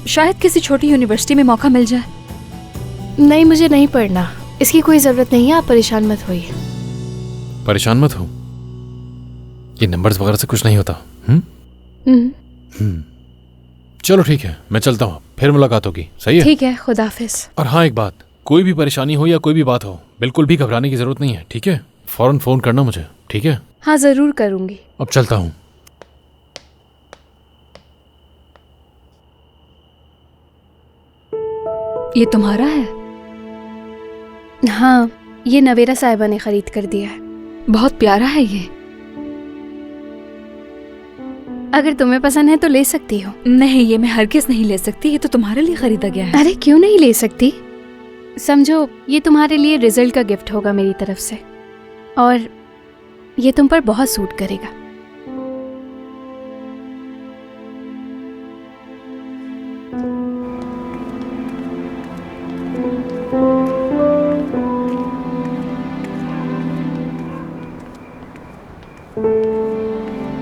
शायद किसी छोटी यूनिवर्सिटी में मौका मिल जाए। नहीं, मुझे नहीं पढ़ना, इसकी कोई जरूरत नहीं है, आप परेशान मत होइए। परेशान मत हो, ये नंबर्स वगैरह से कुछ नहीं होता। चलो ठीक है, मैं चलता हूँ, फिर मुलाकात होगी। सही है? ठीक है, खुदा हाफिज। और हाँ, एक बात, कोई भी परेशानी हो या कोई भी बात हो, बिल्कुल भी घबराने की जरूरत नहीं है, ठीक है? फौरन फोन करना मुझे, ठीक है? हाँ जरूर करूंगी। अब चलता हूँ। ये तुम्हारा है? हाँ, ये नवेरा साहिबा ने खरीद कर दिया है। बहुत प्यारा है ये। अगर तुम्हें पसंद है तो ले सकती हो। नहीं, ये मैं हरगिज़ नहीं ले सकती, ये तो तुम्हारे लिए खरीदा गया है। अरे क्यों नहीं ले सकती? समझो, ये तुम्हारे लिए रिजल्ट का गिफ्ट होगा मेरी तरफ से, और ये तुम पर बहुत सूट करेगा।